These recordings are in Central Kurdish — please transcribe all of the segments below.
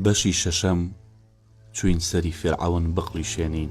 بەشی شەشەم چوین سەری فیرعەون بقڵی شێنین.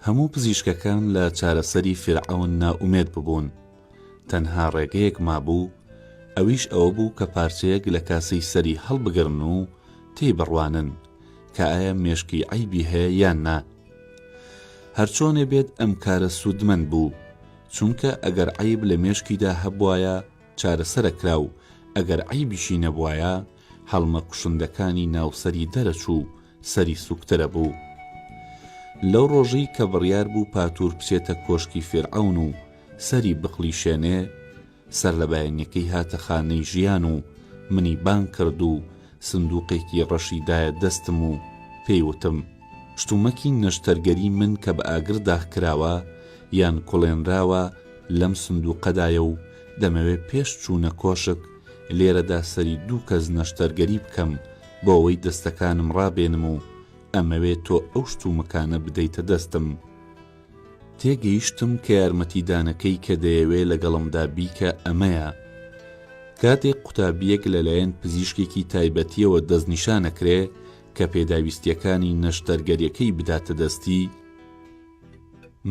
هەموو پزیشکەکان لە چارەسەری فیرعەون نائومێد ببوون. تەنها ڕێگەیەک مابوو، ئەویش ئەوە بوو کە پارچەیەک لە کاسەی سەری هەڵبگرن و تێی بڕوانن کە ئایا مێشکی عەیبی هەیە یان نا. هەرچۆنێ بێت ئەم کارە سوودمەند بوو، چونکە ئەگەر عەیب لە مێشکیدا هەبوایە چارەسەرەکرا و ئەگەر عەیبیشی نەبوایە هەڵمە کوشندەکانی ناوسەری دەرەچوو سەری سوکترە بوو. لەو ڕۆژەی کە بڕیار بوو پاتوور بچێتە کۆشکی فیرعەون و سەری بقڵی شێنێ، سەر لە بایەنەکەی هاتە خانەی ژیان و منی بان کرد و سندووقێکی ڕەشیدایە دەستم و پێیوتم شتومەکی نەشتەرگەری من کە بە ئاگر داخکراوە یان کوڵێنراوە لەم سندووقەدایە و دەمەوێت پێش چوونە کۆشک لێرەدا سەری دوو کەس نەشتەرگەری بکەم بۆ ئەوەی دەستەکانم ڕابێنم و ئەمەوێت تۆ ئەو شتومەکانە بدەیتە دەستم. تێگەیشتم کە یارمەتیدانەکەی کە دەیەوێت لەگەڵمدا بیکە ئەمەیە. کاتێک قوتابیەک لەلایەن پزیشکێکی تایبەتیەوە دەستنیشانەکرێ کە پێداویستیەکانی نەشتەرگەریەکەی بداتە دەستی،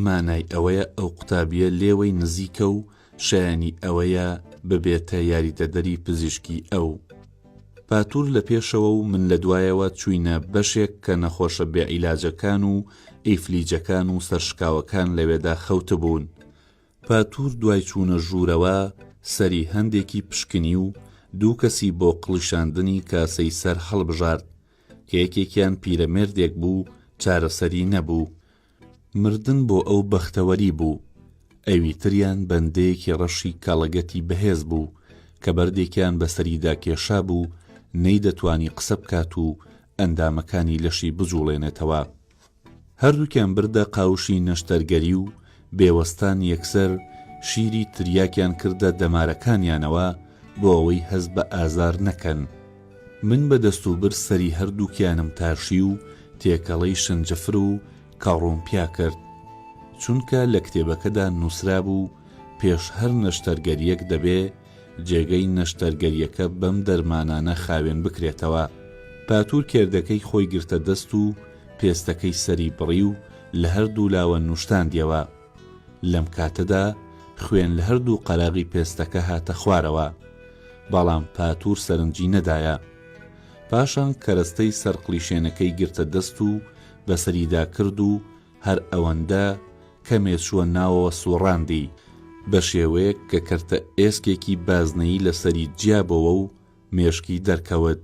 مانای ئەوەیە ئەو قوتابیە لێوەی نزیکە و شایانی ئەوەیە ببێتە یاریدەدەری پزیشکی ئەو. پاتوور لە پێشەوە و من لە دوایەوە چوینە بەشێک کە نەخۆشە بێعیلاجەکان و ئەیفلیجەکان و سەرشکاوەکان لەوێدا خەوتە بوون. پاتوور دوای چوونە ژوورەوە سەری هەندێکی پشکنی و دوو کەسی بۆ قڵیشاندنی کاسەی سەر هەڵبژارد کە یەکێکیان پیرەمێردێک بوو چارەسەری نەبوو. مردن بۆ ئەو بەختەوەری بوو. ئەوی تریان بەندەیەکی ڕەشی کاڵەگەتی بەهێز بوو کە بەردێکیان بەسەریدا کێشا بوو نەی دەتوانی قسە بکات و ئەندامەکانی لەشی بجوڵێنێتەوە. هەردووکیان بردە قاوشی نەشتەرگەری و بێوەستان یەکسەر شیری تریاکیان کردە دەمارەکانیانەوە بۆ ئەوەی هەز بە ئازار نەکەن. من بە دەستوبر سەری هەردووکیانم تاشی و تێکەڵەی شنجەفر و کاڕۆمپیا کرد، چونکە لە کتێبەکەدا نووسرا بوو پێش هەر نەشتەرگەریەک دەبێ جێگەی نەشتەرگەریەکە بەم دەرمانانە خاوێن بکرێتەوە. پاتوور کێردەکەی خۆی گرتە دەست و پێستەکەی سەری بڕی و لە هەردوو لاوە نوشتاندیەوە. لەم کاتەدا خوێن لە هەردوو قەراغی پێستەکە هاتە خوارەوە، بەڵام پاتوور سەرنجی نەدایە. پاشان کەرەستەی سەر قلیشێنەکەی گرتە دەست و بەسەریدا کرد و هەر ئەوەندە کەمێ چووە ناوەوە سوڕاندی بە شێوەیەک کە کەرتە ئێسکێکی بازنەیی لەسەری جیابەوە و مێشکی دەرکەوت.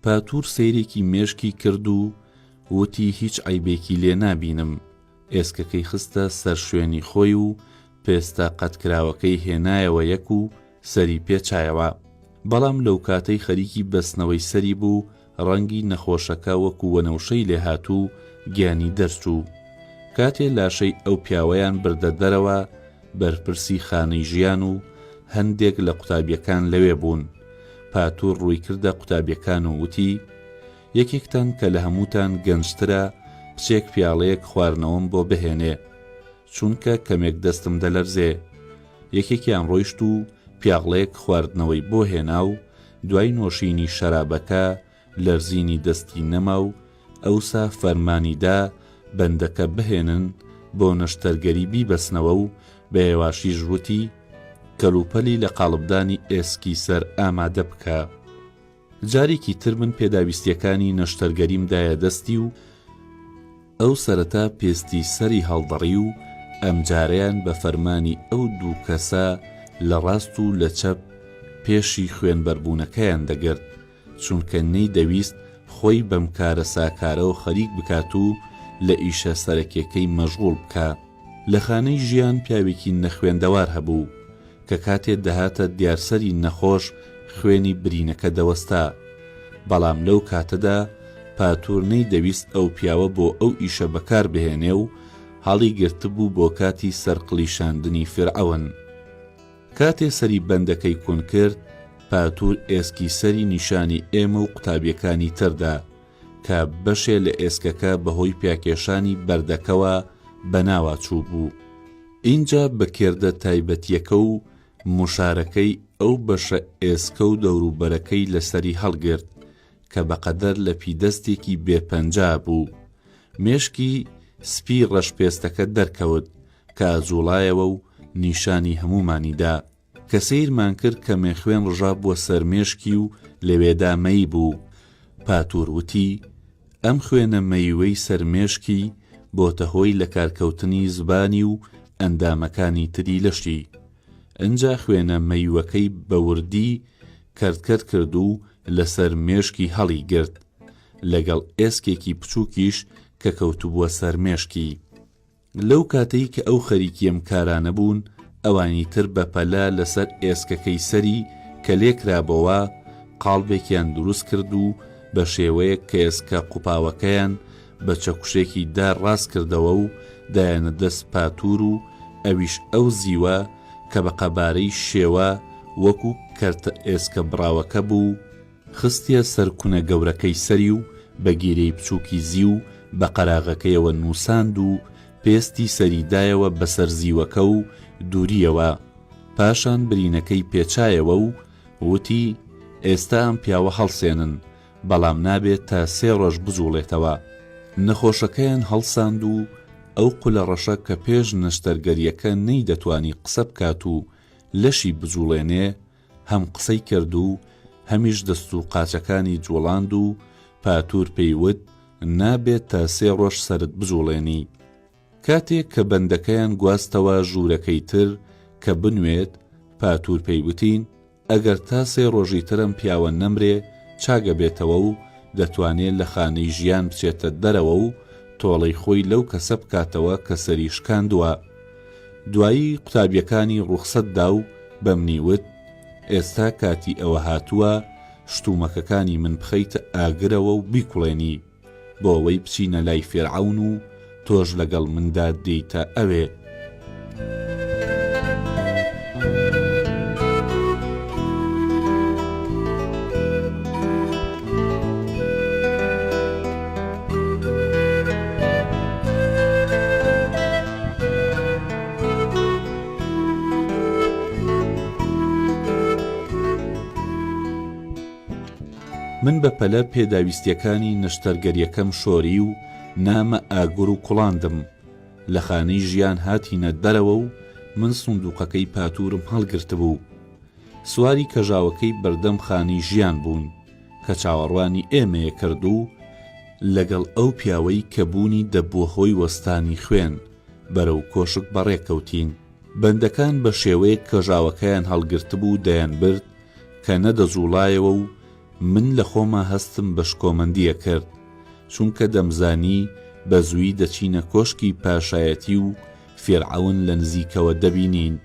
پاتوور سەیرێکی مێشکی کرد و وتی هیچ عیبێکی لێ نابینم. ئێسکەکەی خستە سەر شوێنی خۆی و پێستا قەتکراوەکەی هێنایەوە یەک و سەری پێچایەوە. بەڵام لەو کاتەی خەریکی بەستنەوەی سەری بوو ڕەنگی نەخۆشەکە وەکو وەنەوشەی لێهاتوو گیانی دەرچوو. کاتێ لاشەی ئەو پیاوەیان بردە دەرەوە بەرپرسی خانەی ژیان و هەندێک لە قوتابیەکان لەوێ بوون. پاتوور ڕووی کردە قوتابیەکان و وتی یەکێکتان کە لە هەمووتان گەنجترە بچێک پیاڵەیەک خواردنەوەم بۆ بهێنێ، چونکە کەمێک دەستم دەلەرزێ. یەکێکیان ڕۆیشت و پیاڵەیەک خواردنەوەی بۆ هێنا و دوای نۆشینی شەرابەکە لەرزینی دەستی نەما و ئەوسا فەرمانیدا بەندەکە بهێنن بۆ نەشتەرگەری بیبەسنەوە و بە هێواشی ژووتی کەلوپەلی لە قاڵبدانی ئێسکی سەر ئامادە بکە. جارێکی تر من پێداویستیەکانی نەشتەرگەریمدایە دەستی و ئەو سەرەتا پێستی سەری هەڵدەڕی و ئەم جارەیان بە فەرمانی ئەو دوو کەسە لە ڕاست و لە چەپ پێشی خوێنبەربوونەکەیان دەگرت، چونکە نەی دەویست خۆی بەم کارە ساکارەوە خەریک بکات و لە ئیشە سەرەکیەکەی مەشغوڵ بکە. لە خانەی ژیان پیاوێکی نەخوێندەوار هەبوو کە کاتێ دەهاتە دیارسەری نەخۆش خوێنی برینەکە دەوەستا، بەڵام لەو کاتەدا پاتوور نەیدەویست ئەو پیاوە بۆ ئەو ئیشە بەکار بهێنێ و هەڵی گرتبوو بۆ کاتی سەرقلیشاندنی فرعەون. کاتێ سەری بەندەکەی کون کرد، پاتوور ئێسکی سەری نیشانی ئێمە و قوتابیەکانی تردا کە بەشێ لە ئێسکەکە بەهۆی پیاکێشانی بەردەکەوە بەناوا چوو بوو. اینجا بەکێردە تایبەتیەکە و مشارەکەی ئەو بەشە ئێسکە و دەوروبەرەکەی لەسەری هەڵگرت کە بەقەدەر لە پیدەستێکی بێپەنجا بوو. مێشکی سپی ڕەشپێستەکە دەرکەوت کە ئەجوڵایەوە و نیشانی هەمومانیدا کە سەیرمان کرد کە مێخوێن ڕژا بووە سەرمێشکی و لەوێدا مەی بوو. پاتوور وتی ئەم خوێنە مەیوەی سەرمێشکی بۆتە هۆی لە کارکەوتنی زبانی و ئەندامەکانی تری لەشی. ئەنجا خوێنە مەیوەکەی بەوردی کردکرد کرد و لەسەر مێشکی هەڵی گرت لەگەڵ ئێسکێکی بچووکیش کە کەوتوبووە سەر مێشکی. لەو کاتەی کە ئەو خەریکی ئەم کارانە بوون، ئەوانی تر بەپەلا لەسەر ئێسکەکەی سەری کە لێکرابەوە قاڵبێکیان دروست کرد و بە شێوەیەک کە ئێسکە قوپاوەکەیان بە چەکوشێکی دار ڕاست کردەوە و دایانە دەست پاتوور و ئەویش ئەو زیوە کە بە قەبارەی شێوە وەکو کەرتە ئێسکە بڕاوەکە بوو، خستیە سەرکونە گەورەکەی سەری و بە گیرەی بچووکی زی و بە قەراغەکەیەوە نووساند و پێستی سەریدایەوە بەسەر زیوەکە و دووریەوە. پاشان برینەکەی پێچایەوە و وتی ئێستا ئەم پیاوە هەڵسێنن، بەڵام نابێت تا 3 ڕۆژ بجوڵێتەوە. نەخۆشەکەیان هەڵساند و ئەو قولە ڕەشە کە پێش نەشتەرگەریەکە نەی دەتوانی قسە بکات و لەشی بجوڵێنێ هەم قسەی کرد و هەمیش دەست و قاچەکانی جوڵاند و پاتوور پێیوت نابێت تا 3 ڕۆژ سرت بجوڵێنی. کاتێک کە بەندەکەیان گواستەوە ژوورەکەی تر کە بنوێت، پاتوور پێیوتین ئەگەر تا 3 ڕۆژی ترم پیاوە نەمرێ چاگە بێتەوە و دەتوانێت لە خانەی ژیان بچێتە دەرەوە و تۆڵەی خۆی لەو کەسە بکاتەوە کە سەری شکاندووە. دوایی قوتابیەکانی ڕوخسەتدا و بەمنیوت ئێستا کاتی ئەوە هاتووە شتومەکەکانی من بخەیتە ئاگرەوە و بیکوڵێنی بۆ ئەوەی بچینە لای فێرعەون و تۆش لەگەڵ مندا دێیتە ئەوێ. من بە پەلە پێداویستیەکانی نەشتەرگەریەکەم شۆری و نامە ئاگر و کوڵاندم. لە خانەی ژیان هاتینە دەرەوە و من سندوقەکەی پاتوورم هەڵگرت بوو. سواری کەژاوەکەی بەردەم خانەی ژیان بوون کە چاوەڕوانی ئێمەیە کرد و لەگەڵ ئەو پیاوەی کە بوونی دەبووە هۆی وەستانی خوێن بەرەو کۆشک بەڕێکەوتین. بەندەکان بە شێوەیەک کەژاوەکەیان هەڵگرت بوو دەیان برد کە نەدەجوڵایەوە و من لە خۆما هەستم بە شکۆمەندیە کرد چونکە دەمزانی بە زووی دەچینە کۆشکی پاشایەتی و فێرعەون لە نزیکەوە دەبینین.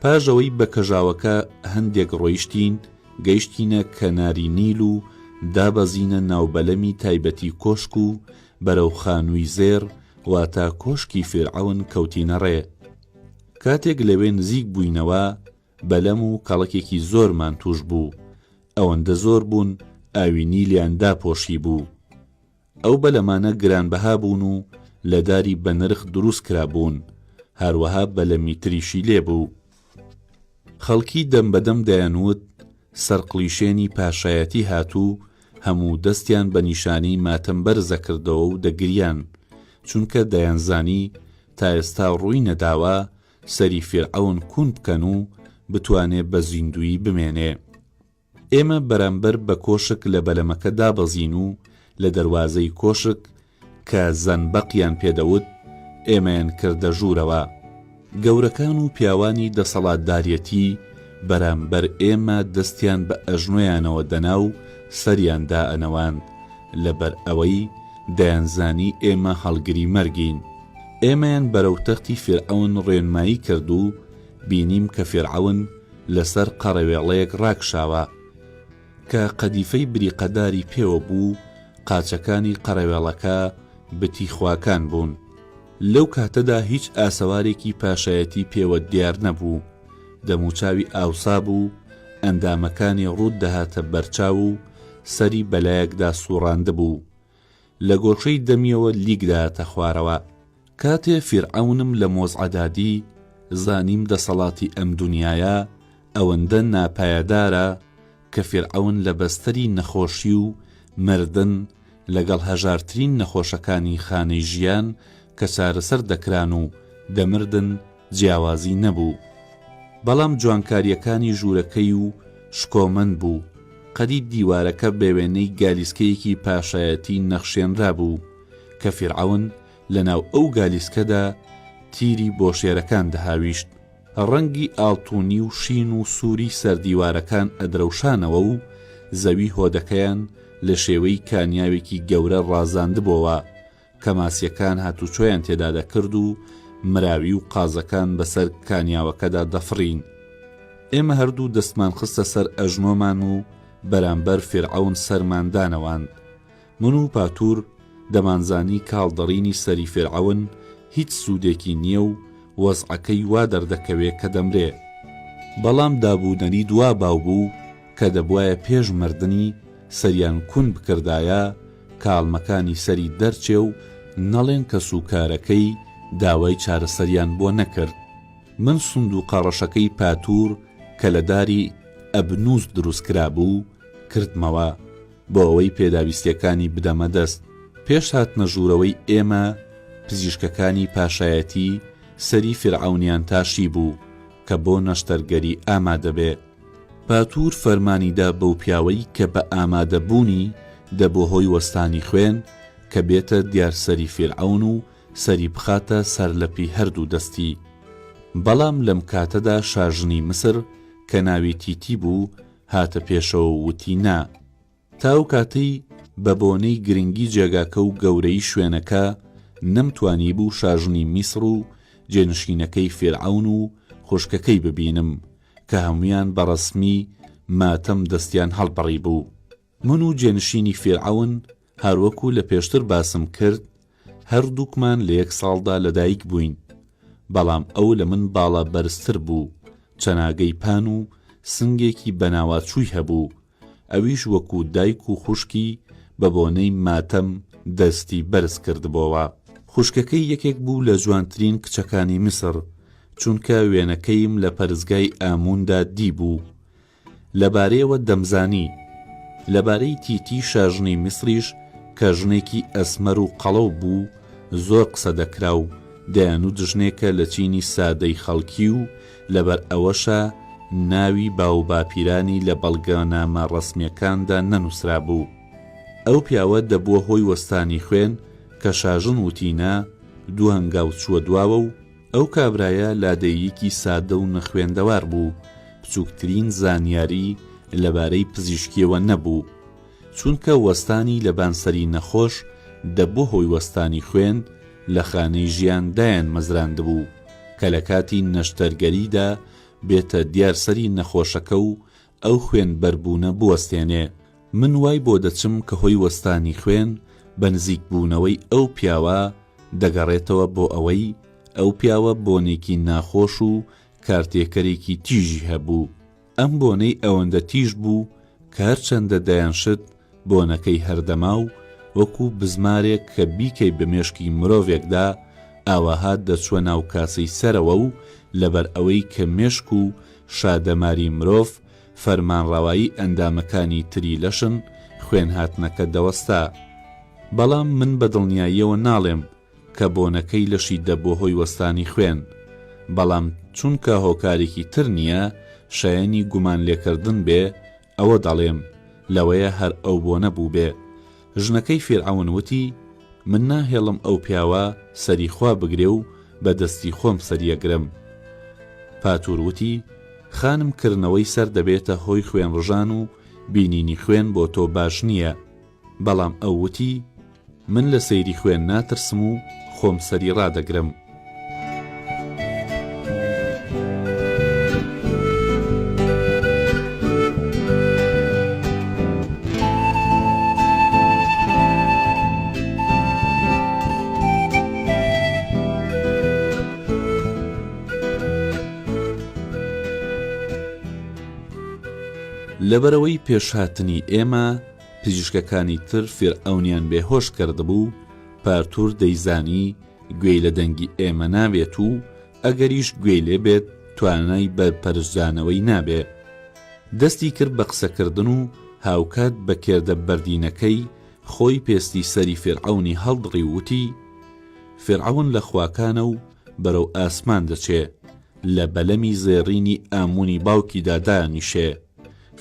پاژەوەی بە کەژاوەکە هەندێک ڕۆیشتین، گەیشتینە کەناری نیل و دابەزینە ناوبەلەمی تایبەتی کۆشک و بەرەو خانووی زێر واتە کۆشکی فێرعەون کەوتینە ڕێ. کاتێک لەوێ نزیک بووینەوە بەلەم و کەڵکێکی زۆرمان توش بوو، ئەوەندە زۆر بوون ئاوی نیلیان داپۆشی بوو. ئەو بەلەمانە گرانبەها بوون و لە داری بە نرخ دروست کرابوون، هەروەها بەلەمی تریشی لێبوو. خەڵکی دەم بەدەم دەیانوت سەرقلیشێنی پاشایەتی هاتوو، هەموو دەستیان بە نیشانی ماتەم بەرزە کردەوە و دەگریان چونکە دەیانزانی تا ئێستا ڕووی نەداوە سەری فێرعەون کوون بکەن و بتوانێت بە زیندوی بمێنێ. ئێمە بەرامبەر بە کۆشک لە بەلەمەکە دابەزین و لە دەروازەی کۆشک کە زەنبەقیان پێدەوت ئێمەیان کردە ژوورەوە. گەورەکان و پیاوانی دەسەڵاتدارەتی بەرامبەر ئێمە دەستیان بە ئەژنۆیانەوە دەنا و سەریاندا ئەنەواند لەبەر ئەوەی دەیانزانی ئێمە هەڵگری مەرگین. ئێمەیان بەرەو تەختی فیرعەون ڕێنمایی کرد و بینیم کە فیرعەون لەسەر قەڕەوێڵەیەک ڕاکشاوە کە قەدیفەی بریقەداری پێوە بوو. قاچەکانی قەڕەوێڵەکە بتیخواکان بوون. لەو کاتەدا هیچ ئاسەوارێکی پاشایەتی پێوە دیار نەبوو. دەموچاوی ئاوسا بوو، ئەندامەکانی ڕوود دەهاتە بەرچاو و سەری بەلایەکدا سوڕاندە بوو. لە گۆشەی دەمیەوە لیگدایەتە خوارەوە. کاتێ فیرعەونم لە مۆزعەدادی زانیم دەسەڵاتی ئەم دونیایە ئەوەندە ناپایەدارە کە فیرعەون لە بەستەری نەخۆشی و مردن لەگەڵ هەژارترین نەخۆشەکانی خانەی ژیان کە چارەسەر دەکران و دەمردن جیاوازی نەبوو. بەڵام جوانکاریەکانی ژوورەکەی و شکۆمەند بوو. قەدی دیوارەکە بە وێنەی گالیسکەیەکی پاشایەتی نەخشێنرا بوو کە فیرعەون لەناو ئەو گالیسکەدا تیری بۆ شێرەکان دەهاویشت. ڕەنگی ئاڵتوونی و شین و سووری سەردیوارەکان ئەدرەوشانەوە و زەوی هۆدەکەیان لە شێوەی کانیاوێکی گەورە ڕازاندبووەوە کە ماسیەکان هاتوچۆیان تێدا دەکرد و مراوی و قازەکان بەسەر کانیاوەکەدا دەفڕین. ئێمە هەردوو دەستمان خستە سەر ئەژنۆمان و بەرامبەر فیرعەون سەرماندانەوان. من و پاتور دەمانزانی کاڵدەڕینی سەری فیرعەون هیچ سوودێکی نییە و وەزعەکەی وا دەردەکەوێت کە دەمرێ. بەڵام دابوونەری دوا باو بوو کە دەبوایە پێش مردنی سەریان کون بکردایە کاڵمەکانی سەری دەرچێ و نەڵێن کە سوکارەکەی داوای چارەسەریان بۆ نەکرد. من سندوقە ڕەشەکەی پاتور کە لە داری ئەبنووس دروستکرا بوو کردمەوە بۆ ئەوەی پێداویستیەکانی بدەمە دەست. پێش هاتنە ژوورەوەی ئێمە پزیشکەکانی پاشایەتی سەری فیرعەونیان تاشی بوو کە بۆ نەشتەرگەری ئامادەبێ. پاتور فەرمانیدا بەو پیاوەی کە بە ئامادەبوونی دەبۆ هۆی وەستانی خوێن کە بێتە دیارسەری فیرعەون و سەری بخاتە سەرلەپی هەردوو دەستی. بەڵام لەم کاتەدا شاژنی مسر کە ناوی تیتی بوو هاتە پێشەوە وتی نا. تاو کاتەی بە بۆنەی گرنگی جێگاکە و گەورەی شوێنەکە نەمتوانی بوو شاژنی میسر و جێنشینەکەی فیرعەون و خوشکەکەی ببینم کە هەمویان بەڕەسمی ماتەم دەستیان هەڵبڕی بوو. من و جێنشینی فیرعەون هەروەکو لە پێشتر باسم کرد هەردووکمان لە یەک ساڵدا لەدایک بووین. بەڵام ئەو لە من باڵا بەرزتر بوو، چەناگەی پان و سنگێکی بەناواچووی هەبوو. ئەویش وەکو دایک و خوشکی بە بۆنەی ماتەم دەستی بەرز کردبەوە. خوشکەکەی یەکێک بوو لە جوانترین کچەکانی میسر چونکە وێنەکەیم لە پەرزگای ئاموندا دیبوو. لەبارەیەوە دەمزانی. لەبارەی تیتی شاژنی میسریش کە ژنێکی ئەسمەر و قەڵەو بوو زۆر قسە دەکرا و دەیانوت ژنێکە لە چینی سادەی خەڵکی و لەبەر ئەوەشە ناوی باو باپیرانی لە بەڵگەنامە ڕەسمیەکاندا نەنووسرا بوو. ئەو پیاوە دەبووە هۆی وەستانی خوێن کە شاژن وتینا دوو هەنگاو چووە دواوە و ئەو کابرایە لادەیەکی سادە و نەخوێندەوار بوو. بچووکترین زانیاری لەبارەی پزیشکیەوە نەبوو چونکە وەستانی لە بانسەری نەخۆش دەبوو هۆی وەستانی خوێن لە خانەی ژیان دایان مەزراندبوو کە لە کاتی نەشتەرگەریدا بێتە دیارسەری نەخۆشەکە و ئەو خوێن بەربوونە بوەستێنێ. من وای بۆ دەچم کە هۆی وەستانی خوێن بە نزیکبوونەوەی ئەو پیاوە دەگەڕێتەوە بۆ ئەوەی ئەو پیاوە بۆنێکی ناخۆش و کارتێکەرێکی تیژی هەبوو. ئەم بۆنەی ئەوەندە تیژ بوو کە هەرچەندە دەیانشت بۆنەکەی هەردەما و وەکو بزمارێک کە بیکەی بمێشکی مرۆڤێکدا ئاواها دەچوە ناو کاسەی سەرەوە و لەبەر ئەوەی کە مێشک و شادەماری مرۆڤ فەرمانڕەوایی ئەندامەکانی تری لەشن خوێن هاتنەکە دەوەستا. بەڵام من بە دڵنیاییەوە ناڵێم کە بۆنەکەی لەشی دەبۆ هۆی وەستانی خوێن. بەڵام چونکە هۆکارێکی تر نییە شایەنی گومان لێکردن بێ ئەوە دەڵێم لەوەیە هەر ئەو بۆنە بوو بێ. ژنەکەی فیرعەون وتی من ناهێڵم ئەو پیاوە سەری خوا بگرێ و بە دەستی خۆم سەریەگرم. پاتور وتی خانم کردنەوەی سەر دەبێتە هۆی خوێن ڕژان و بینینی خوێن بۆ تۆ باش نییە. بەڵام ئەو وتی من لە سەیری خوێن ناترسم و خۆم سەری ڕادەگرم. لەبەرەوەی پێشهاتنی ئێمە پزیشکەکانی تر فیرعەونیان بێهۆش کردبوو، پارتور دەیزانی گوێی لە دەنگی ئێمە نابێت و ئەگەریش گوێی لێ بێت توانای بەرپەرشدانەوەی نابێ. دەستی کرد بە قسەکردن و هاوکات بە کێردە بەردینەکەی خۆی پێستی سەری فیرعەونی هەڵدڕی وتی: فیرعەون لە خواکانە و بەرەو ئاسمان دەچێ، لە بەلەمی زێڕینی ئامونی باوکیدا دانیشێ.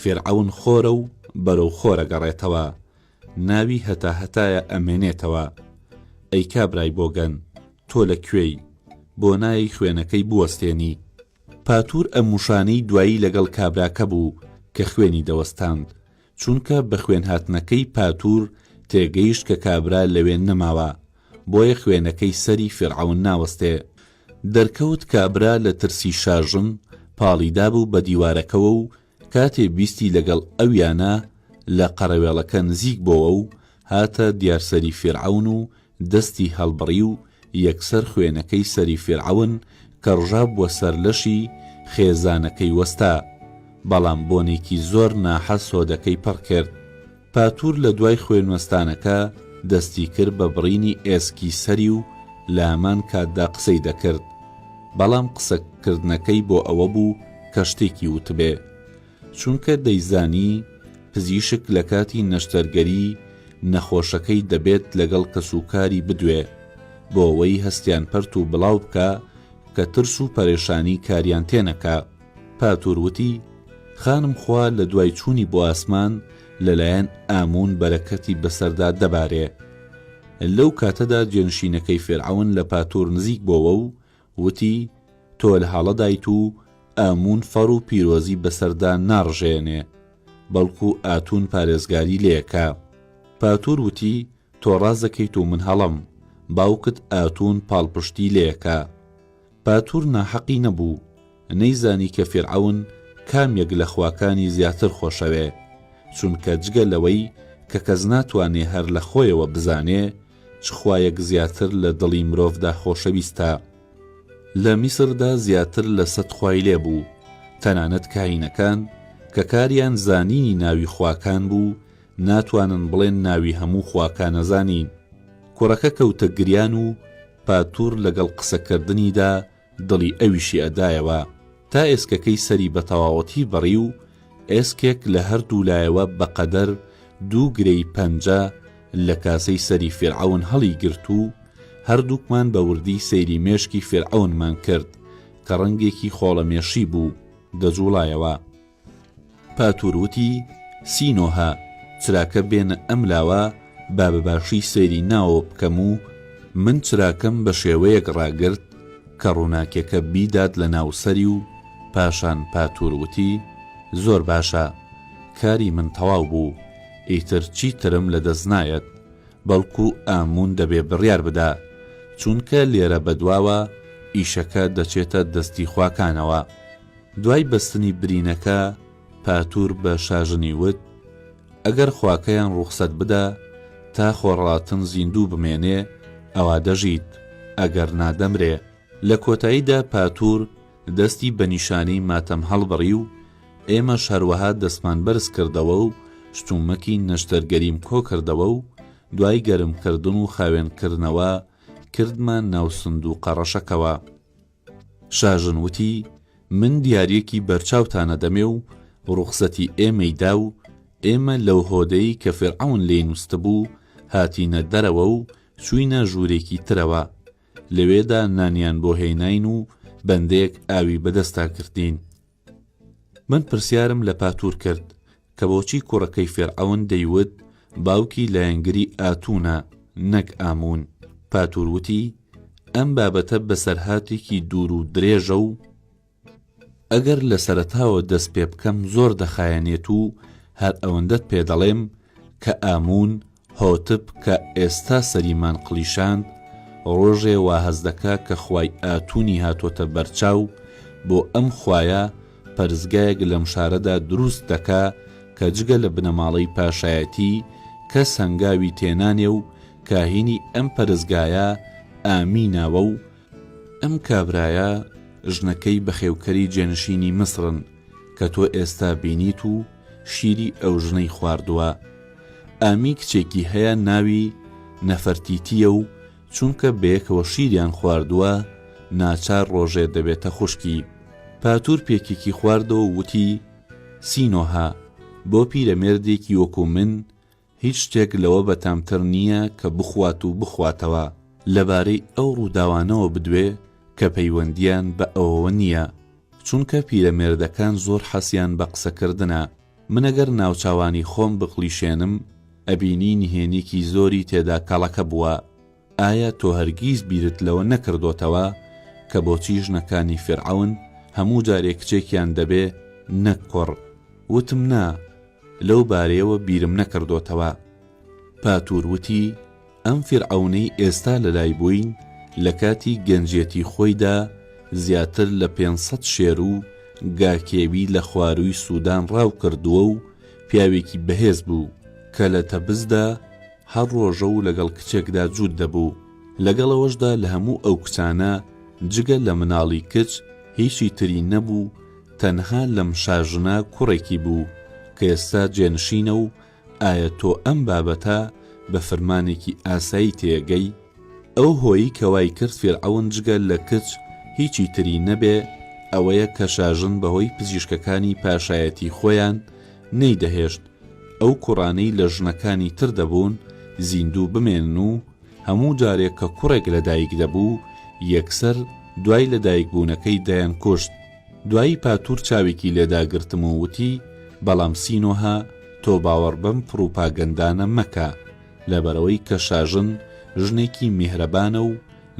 فیرعەون خۆرە و بەرەو خۆرە گەڕێتەوە، ناوی هەتا هەتایە ئەمێنێتەوە. ئەی کابرای بۆگەن، تۆ لەکوێی؟ بۆ نایی خوێنەکەی بوەستێنی. پاتور ئەم وشانەی دوایی لەگەڵ کابراکە بوو کە خوێنی دەوەستاند، چونکە بە خوێن هاتنەکەی پاتور تێگەیشت کە کابرا لەوێن نەماوە، بۆیە خوێنەکەی سەری فیرعەون ناوەستێ. دەرکەوت کابرا لە ترسی شاژن پاڵیدا بوو بە دیوارەکەوە و کاتێ بیستی لەگەڵ ئەویانە لە قەڕەوێڵەکە نزیک بۆەوە و هاتە دیارسەری فیرعەون و دەستی هەڵبڕی و یەکسەر خوێنەکەی سەری فیرعەون کە ڕژاب بووە سەر لەشی خێزانەکەی وەستا، بەڵام بۆنێکی زۆر ناحەز سۆدەکەی پڕ کرد. پاتور لە دوای خوێنوەستانەکە دەستی کرد بە بڕینی ئێسکی سەری و لە هەمان کاتدا قسەی دەکرد، بەڵام قسەکردنەکەی بۆ ئەوە بوو کە شتێکی وتبێ، چونکە دەیزانی پزیشک لە کاتی نەشتەرگەری نەخۆشەکەی دەبێت لەگەڵ کەسوکاری بدوێ بۆ ئەوەی هەستیان پەرت و بڵاو بکە کە ترس و پەرێشانی کاریان تێنەکا. پاتور وتی: خانم خوا لە دوای چوونی بۆ ئاسمان لەلایەن ئامون بەرەکەتی بەسەردا دەبارێ. لەو کاتەدا جێنشینەکەی فیرعەون لە پاتور نزیک بۆەوە و وتی: تۆ لە هەڵەدایت و ئامون فەڕ و پیرۆزی بەسەردا ناڕژێنێ، بەڵکو ئاتون پارێزگاری لێکا. پاتور وتی: تۆ ڕازەکەیت و من هەڵم، باوکت ئاتون پاڵپشتی لێکا. پاتور ناحەقی نەبوو، نەیزانی کە فیرعەون کامێک لە خواکانی زیاتر خۆشەوێ، چونکە جگە لەوەی کە کەس ناتوانێ هەر لە خۆیەوە بزانێ چ خوایەک زیاتر لە دڵی مرۆڤدا خۆشەویستە. لە میسردا زیاتر لە 100 خوای لێبوو، تەنانەت کاینەکان کە کاریان زانینی ناوی خواکان بوو ناتوانن بڵێن ناوی هەموو خواکانە زانین. کوڕەکە کەوتە گریان و پاتور لەگەڵ قسەکردنیدا دڵی ئەویشی ئەدایەوە تا ئێسکەکەی سەری بە تەواوەتی بەڕی و ئێسکێک لە هەردوو لایەوە بەقەدەر 2 گرەی پەنجە لە کاسەی سەری فیرعەون هەڵی گرت و هەردووکمان بە وردی سەیری مێشکی فیرعەونمان کرد کە ڕەنگێکی خۆڵەمێشی بوو دەجوڵایەوە. پاتور وتی: سینۆها، چراکە بێنە ئەم لاوە با بەباشی سەیری ناوە بکەم و من چراکەم بە شێوەیەک ڕاگرت کە ڕووناکێکە بیدات لە ناوسەری و پاشان پاتور وتی: زۆر باشە، کاری من تەواو بوو، ئیتر چیترم لە دەست نایەت، بەڵکو ئامون دەبێ بڕیار بدا، چونکە لێرە بەدواوە ئیشەکە دەچێتە دەستی خواکانەوە. دوای بەستنی برینەکە پاتور بە شاژنی وت: ئەگەر خواکەیان ڕوخسەت بدا تا خۆڕاتن زیندوو بمێنێ ئەوا دەژیت، ئەگەر نادەمرێ. لە کۆتاییدا پاتور دەستی بە نیشانەی ماتەم هەڵبڕی و ئێمەش هەروەها دەستمان بەرز کردەوە و شتومەکی نەشتەرگەریم کۆ کردەوە و دوای گەرمکردن و خاوێنکردنەوە کردمان ناو سندووقە ڕەشەکەوە. شاژن وتی: من دیارەکی بەرچاوتانە دەمێ و ڕوخسەتی ئێمەیدا و ئێمە لەو هۆدەی کە فیرعەون لێی نووسە بوو هاتینە دەرەوە و چووینە ژوورێکی ترەوە، لەوێدا نانیان بۆ هێناین و بەندەیەک ئاوی بەدەستا کردین. من پرسیارم لە پاتور کرد کە بۆچی کوڕەکەی فیرعەون دەیوت باوکی لایەنگری ئاتونە نەک ئامون. پاتور وتی: ئەم بابەتە بەسەرهاتێکی دوور و درێژە و ئەگەر لە سەرەتاوە دەست پێ بکەم زۆر دەخایەنێت و هەر ئەوەندەت پێ دەڵێم کە ئامون هۆتب کە ئێستا سەریمان قلیشاند ڕۆژێ وا هەز دەکا کە خوای ئاتوونی هاتۆتە بەرچاو بۆ ئەم خوایە پەرزگایەک لەم شارەدا دروست دەکا کە جگە لە بنەماڵەی پاشایەتی کەس هەنگاوی تێنانێ و کاهینی ئەم پەرزگایە ئامیناوە و ئەم کابرایە ژنەکەی بەخێوکەری جێنشینی مسرن کە تۆ ئێستا بینیت و شیری ئەو ژنەی خواردووە. ئامی کچێکی هەیە ناوی نەفەرتیتیە و چونکە بەیەکەوە شیریان خواردووە ناچار ڕۆژێ دەبێتە خوشکی. پاتور پێکێکی خواردەوە وتی سینۆها بۆ پیرەمێردێکی وەکو من هیچ شتێک لەوە بەتامتر نییە کە بخوات و بخواتەوە لەبارەی ئەو ڕووداوانەوە بدوێ کە پەیوەندیان بە ئەوەوە نییە، چونکە پیرەمێردەکان زۆر حەسیان بە قسەکردنە. من ئەگەر ناوچاوانی خۆم بقلیشێنم ئەبینی نهێنێکی زۆری تێدا کەڵەکە بووە. ئایا تۆ هەرگیز بیرت لەوە نەکردۆتەوە کە بۆچی ژنەکانی فیرعەون هەموو جارێک کچێکیان دەبێ نەک کوڕ؟ وتم نا، لەو بارەیەوە بیرم نەکردۆتەوە. پاتور وتی ئەم فیرعەونەی ئێستا لەلای بووین لە کاتی گەنجێتی خۆیدا زیاتر لە 500 شێر و گاکێوی لە خوارووی سوودان ڕاو کردووە و پیاوێکی بەهێز بوو کە لە تەبزدا هەر ڕۆژە و لەگەڵ کچێکدا جوود دەبوو. لەگەڵەوەشدا لە هەموو ئەو کچانە جگە لە مناڵی کچ هیچی تری نەبوو، تەنها لەم شاژنە کوڕێکی بوو کە ئێستا جێنشینە و ئایا تۆ ئەم بابەتە بە فەرمانێکی ئاسایی تێگەی؟ ئەو هۆیی کەوای کرد فیرعەون جگە لە کچ هیچی تری نەبێ ئەوەیە کە شاژن بەهۆی پزیشکەکانی پاشایەتی خۆیان نەیدەهێشت ئەو کوڕانەی لە ژنەکانی تر دەبوون زیندوو بمێنن و هەموو جارێک کە کوڕێک لەدایک دەبوو یەکسەر دوای لەدایکبوونەکەی دایان کوشت. دوایی پاتور چاوێکی لێداگرتم و وتی بەڵام سینۆها تۆ باوەڕ بەم پروپاگەندانە مەکە لەبەرەوەی کە شاژن ژنێکی میهرەبانە و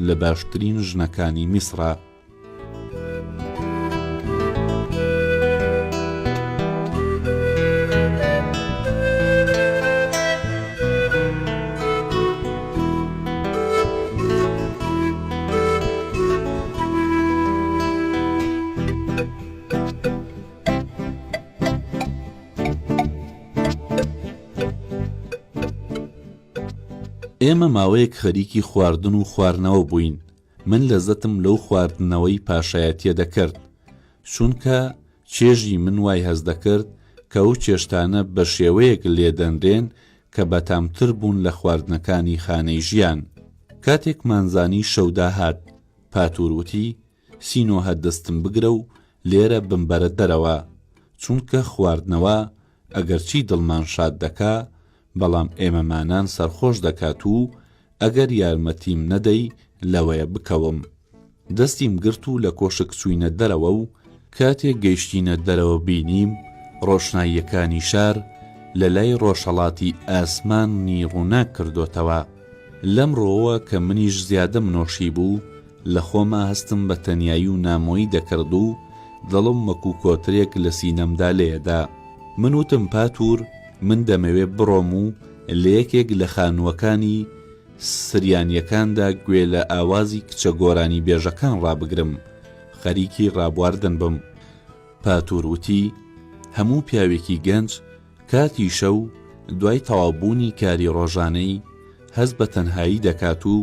لە باشترین ژنەکانی میسرە. ئێمە ماوەیەک خەریکی خواردن و خواردنەوە بووین. من لەزەتم لەو خواردنەوەی پاشایەتیە دەکرد، چونکە چێژی من وای هەز دەکرد کە ئەو چێشتانە بە شێوەیەک لێدەنرێن کە بەتامتر بوون لە خواردنەکانی خانەی ژیان. کاتێک مانزانی شەودا هات، پاتور وتی سینۆها دەستم بگرە و لێرە بمبەرە دەرەوە، چونکە خواردنەوە ئەگەرچی دڵمان شاد دەکا بەڵام ئێمەمانان سەرخۆش دەکات و ئەگەر یارمەتیم نەدەی لەوەیە بکەوم. دەستیم گرت و لە کۆشک چووینە دەرەوە و کاتێک گەیشتینە دەرەوە بینیم ڕۆشناییەکانی شار لە لای ڕۆژهەڵاتی ئاسمانی ڕووناک کردوتەوە. لەم ڕۆوە کە منیش زیادە منۆشی بوو لە خۆما هەستم بە تەنیایی و نامۆیی دەکرد و دڵم وەکو کۆترێک لە سینەمدا لێدا. من وتم پاتور من دەمەوێ بڕۆم و لە یەکێک لە خانووەکانی سریانیەکاندا گوێ لە ئاوازی کچە گۆرانی بێژەکان ڕابگرم، خەریکی ڕابواردن بم. پاتور وتی هەموو پیاوێکی گەنج کاتی شەو دوای تەواوبوونی کاری ڕۆژانەی هەز بە تەنهایی دەکات و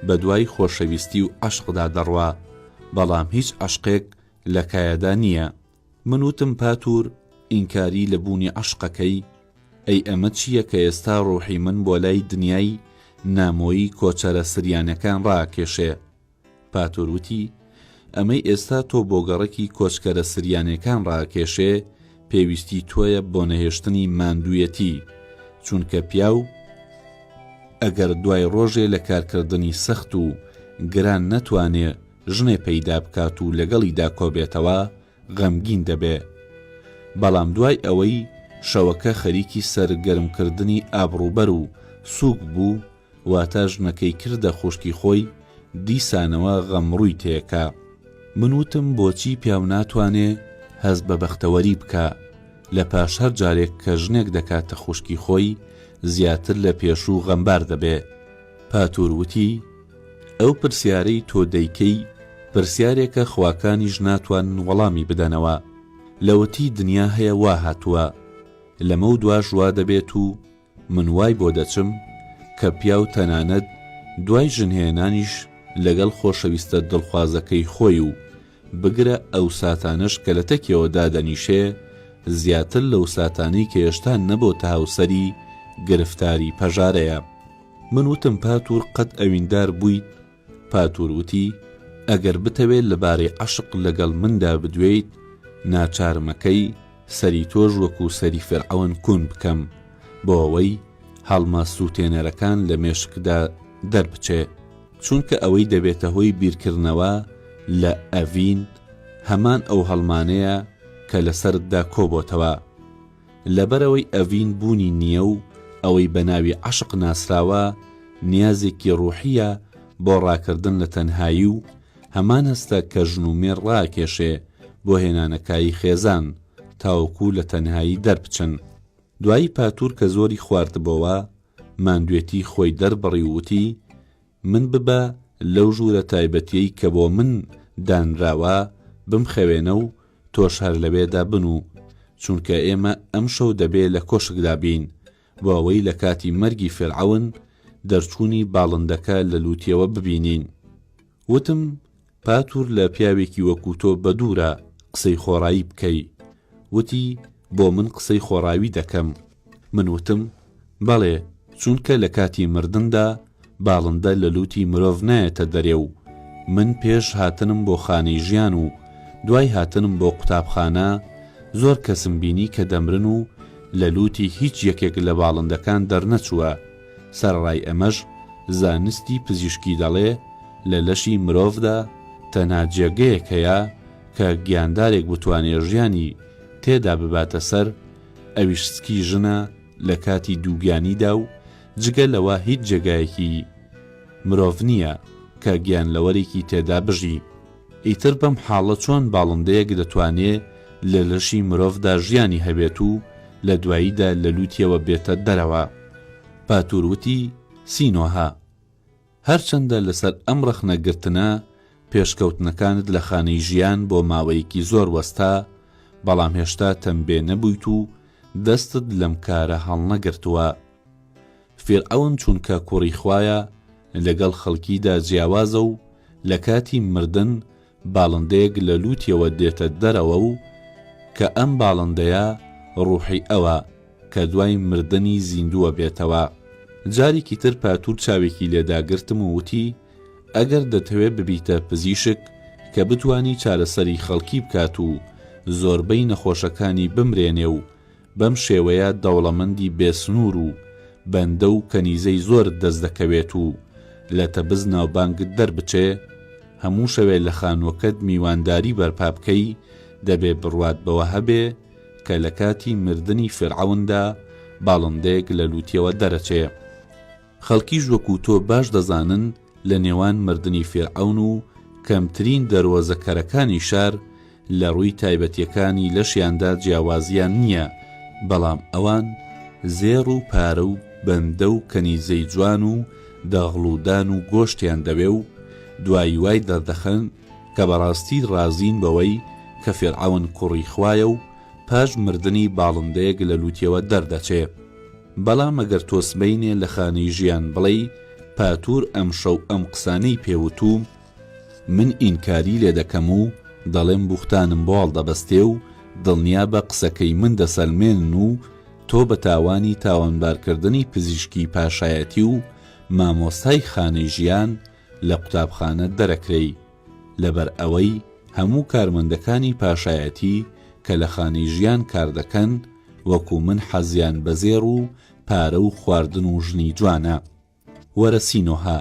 بە دوای خۆشەویستی و عەشقدا دەڕوا، بەڵام هیچ عەشقێک لە کایەدا نییە. من وتم پاتور ئینکاری لە بوونی عەشقەکەی؟ ئەی ئەمە چییە کە ئێستا ڕۆحی من بۆ لای دنیای نامۆیی کۆچەرە سریانەکان ڕاکێشێ؟ پاتور وتی ئەمەی ئێستا تۆ بۆ گەڕێکی کۆچکەرە سریانەکان ڕاکێشێ پێویستی تۆیە بۆ نەهێشتنی ماندوویەتی، چونکە پیاو ئەگەر دوای ڕۆژێ لە کارکردنی سەخت و گران نەتوانێ ژنێ پەیدا بکات و لەگەڵیدا کۆبێتەوە غەمگین دەبێ، بەڵام دوای ئەوەی شەوەکە خەریکی سەرگەرمکردنی ئابڕوبەر و سووک بوو واتە ژنەکەی کردە خوشکی خۆی دیسانەوە غەمڕووی تێکا. من وتم بۆچی پیاو ناتوانێ هەز بە بەختەوەری بکە لە پاش هەر جارێک کە ژنێک دەکاتە خوشکی خۆی زیاتر لە پێشوو غەمبار دەبێ. پاتور وتی ئەو پرسیارەی تۆ دەیکەی پرسیارێکە خواکانیش ناتوانن وەڵامی بدەنەوە. لەوەتی دنیا هەیە وا هاتووە، لەمە و دواش وا دەبێت و من وای بۆ دەچم کە پیا و تەنانەت دوای ژنهێنانیش لەگەڵ خۆشەویستە دڵخوازەکەی خۆی و بگرە ئەو ساتانش کە لە تەکیەوە دادەنیشێ زیاتر لەو ساتانەی کە هێشتا نەبۆتە هاوسەری گرفتاری پەژارەیە. من وتم پاتور قەت ئەویندار بوویت؟ پاتور وتی ئەگەر بتەوێت لەبارەی عەشق لەگەڵ مندا بدوێیت ناچارمەکەی سەری تۆش وەکو سەری فیرعەون کوون بکەم بۆ ئەوەی هەڵمە سووتێنەرەکان لە مێشکدا دەربچێ، چونکە ئەوەی دەبێتە هۆی بیرکردنەوە لە ئەڤین هەمان ئەو هەڵمانەیە کە لەسەردا کۆبۆتەوە. لەبەرەوەی ئەڤین بوونی نییە و ئەوەی بە ناوی عەشق ناسراوە نیازێکی ڕوحیە بۆ ڕاکردن لە تەنهایی و هەمان هەستە کە ژن و مێر ڕاکێشێ بۆ هێنانەکایی خێزان تاوەکو لە تەنهایی دەربچن. دوایی پاتور کە زۆری خواردبەوە ماندوێتی خۆی دەربڕی وتی من ببە لەو ژوورە تایبەتیەی کە بۆ من دانراوە بمخەوێنە و تۆش هەر لەوێدا بن و چونکە ئێمە ئەم شەو دەبێ لە کۆشکدا بین بۆ ئەوەی لە کاتی مەرگی فیرعەون دەرچوونی باڵندەکە لە لووتیەوە ببینین. وتم پاتور لە پیاوێکی وەکو تۆ بە دوورە قسەی خۆڕایی بکەی. وتی بۆ من قسەی خۆڕاوی دەکەم. من وتم بەڵێ، چونکە لە کاتی مردندا باڵندە لە لوتی مرۆڤ نایەتە دەرێ و من پێش هاتنم بۆ خانەی ژیان و دوای هاتنم بۆ قوتابخانە زۆر کەسم بینی کە دەمرن و لە لوتی هیچ یەکێک لە باڵندەکان دەرنەچووە. سەرڕای ئەمەش زانستی پزیشکی دەڵێ لە لەشی مرۆڤدا تەنها جێگەیەک هەیە کە گیاندارێک بتوانێت ژیانی تێدا بباتە سەر، ئەویش سکی ژنە لە کاتی دووگیانیدا و جگە لەوە هیچ جێگایەکی مرۆڤ نییە کە گیانلەوەرێکی تێدا بژی. ئیتر بەم حاڵە چۆن باڵندەیەک دەتوانێت لە لەشی مرۆڤدا ژیانی هەبێت و لە دواییدا لە لوتیەوە بێتە دەرەوە؟ پاتور وتی سینۆها. هەرچەندە لەسەر ئەم ڕەخنەگرتنە پێشکەوتنەکانت لە خانەی ژیان بۆ ماوەیەکی زۆر وەستا، بەڵام هێشتا تەمبێ نەبوویت و دەستت لەم کارە هەڵنەگرتووە. فیرعەون چونکە کوڕی خوایە لەگەڵ خەڵکیدا جیاوازە و لە کاتی مردن باڵندەیەک لە لوتیەوە دێتە دەرەوە و کە ئەم باڵندەیە ڕوحی ئەوە کە دوای مردنی زیندووە بێتەوە. جارێکی تر پاتور چاوێکی لێداگرتم و وتی ئەگەر دەتەوێت ببیتە پزیشک کە بتوانی چارەسەری خەڵکی بکات و زۆربەی نەخۆشەکانی بمرێنێ و بەم شێوەیە دەوڵەمەندی بێسنوور و بەندە و کەنیزەی زۆر دەست دەکەوێت و لە تەبز ناوبانگت دەربچێ، هەموو شەوێ لە خانووەکەت میوانداری بەرپا بکەی دەبێ بڕوات بەوە هەبێ کە لە کاتی مردنی فیرعەوندا باڵندەیەک لە لوتیەوە دەرەچێ. خەڵکیش وەکو تۆ باش دەزانن لە نێوان مردنی فیرعەون و کەمترین دەروەزەکەرەکانی شار لە ڕووی تایبەتیەکانی لەشیاندا جیاوازیان نییە، بەڵام ئەوان زێڕ و پارە و بەندە و کەنیزەی جوان و دەغڵودان و گۆشتیان دەوێ و دوایی وای دەردەخەن کە بەڕاستی ڕازین بەوەی کە فیرعەون کوڕی خوایە و پاش مردنی باڵندەیەک لە لوتیەوە دەردەچێ. بەڵام ئەگەر تۆسبەینێ لە خانەی ژیان بڵێ پاتور ئەم شەو ئەم قسانەی پێوتوم، من ئینکاری لێ دەکەم و دەڵێم بوختانم بۆڵ دەبەستێ و دڵنیا بە قسەکەی من دەسەلمێنن و تۆ بە تاوانی تاوانبارکردنی پزیشکی پاشایەتی و مامۆستای خانەی ژیان لە قوتابخانە دەرەکرێی، لەبەر ئەوەی هەموو کارمەندەکانی پاشایەتی کە لە خانەی ژیان کار دەکەن وەکو من حەزیان بەزێڕ و پارە و خواردن و ژنی جوانە. وەرە سینۆها،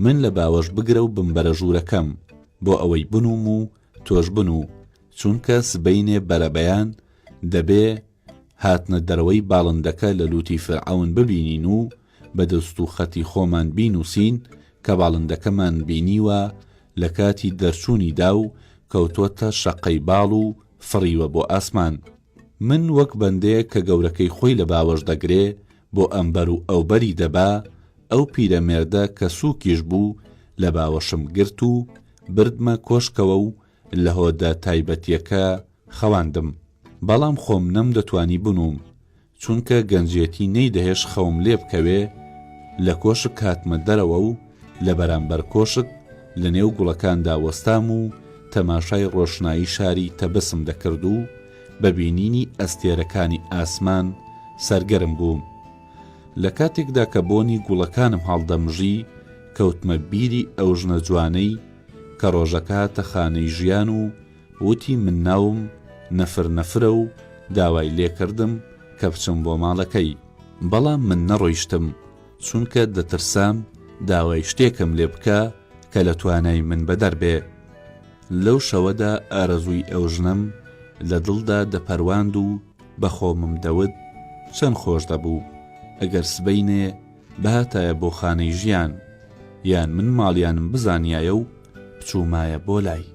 من لە باوەش بگرە و بمبەرە ژوورەکەم بۆ ئەوەی بنوم و تۆش بنوو، چونکە سبەینێ بەرەبەیان دەبێ هاتنە دەرەوەی باڵندەکە لە لوتی فیرعەون ببینین و بە دەست و خەتی خۆمان بینوسین کە باڵندەکەمان بینیوە لە کاتی دەرچوونیدا و کەوتووەتە شەقەی باڵ و فڕیوە بۆ ئاسمان. من وەک بەندەیە کە گەورەکەی خۆی لە باوەش دەگرێ بۆ ئەمبەر و ئەوبەری دەبا، ئەو پیرەمێردە کە سووکیش بوو لە باوەشم گرت و بردمە کۆشکەوە و لە هۆدە تایبەتیەکە خەواندم. بەڵام خۆم نەمدەتوانی بنووم، چونکە گەنجێتی نەیدەهێش خەوم لێ بکەوێ. لە کۆشک هاتمە دەرەوە و لە بەرامبەر کۆشک لە نێو گوڵەکاندا وەستام و تەماشای ڕۆشنایی شاری تەبەسم دەکرد و بە بینینی ئەستێرەکانی ئاسمان سەرگەرم بووم. لە کاتێکدا کە بۆنی گوڵەکانم هەڵدەمژی کەوتمە بیری ئەو ژنە جوانەی کە ڕۆژەکە هاتە خانەی ژیان و وتی من ناوم نەفرە و داوای لێکردم کە بچم بۆ ماڵەکەی. بەڵام من نەڕۆیشتم، چونکە دەترسام داوای شتێکم لێ بکە کە لە توانای من بەدەربێ. لەو شەوەدا ئارەزووی ئەو ژنەم لە دڵدا دەپەرواند و بە خۆمم دەوت چەند خۆش دەبوو ئەگەر سبەینێ بەهاتایە بۆ خانەی ژیان، یان من ماڵیانم بزانیایە و بچوومایە بۆ لای.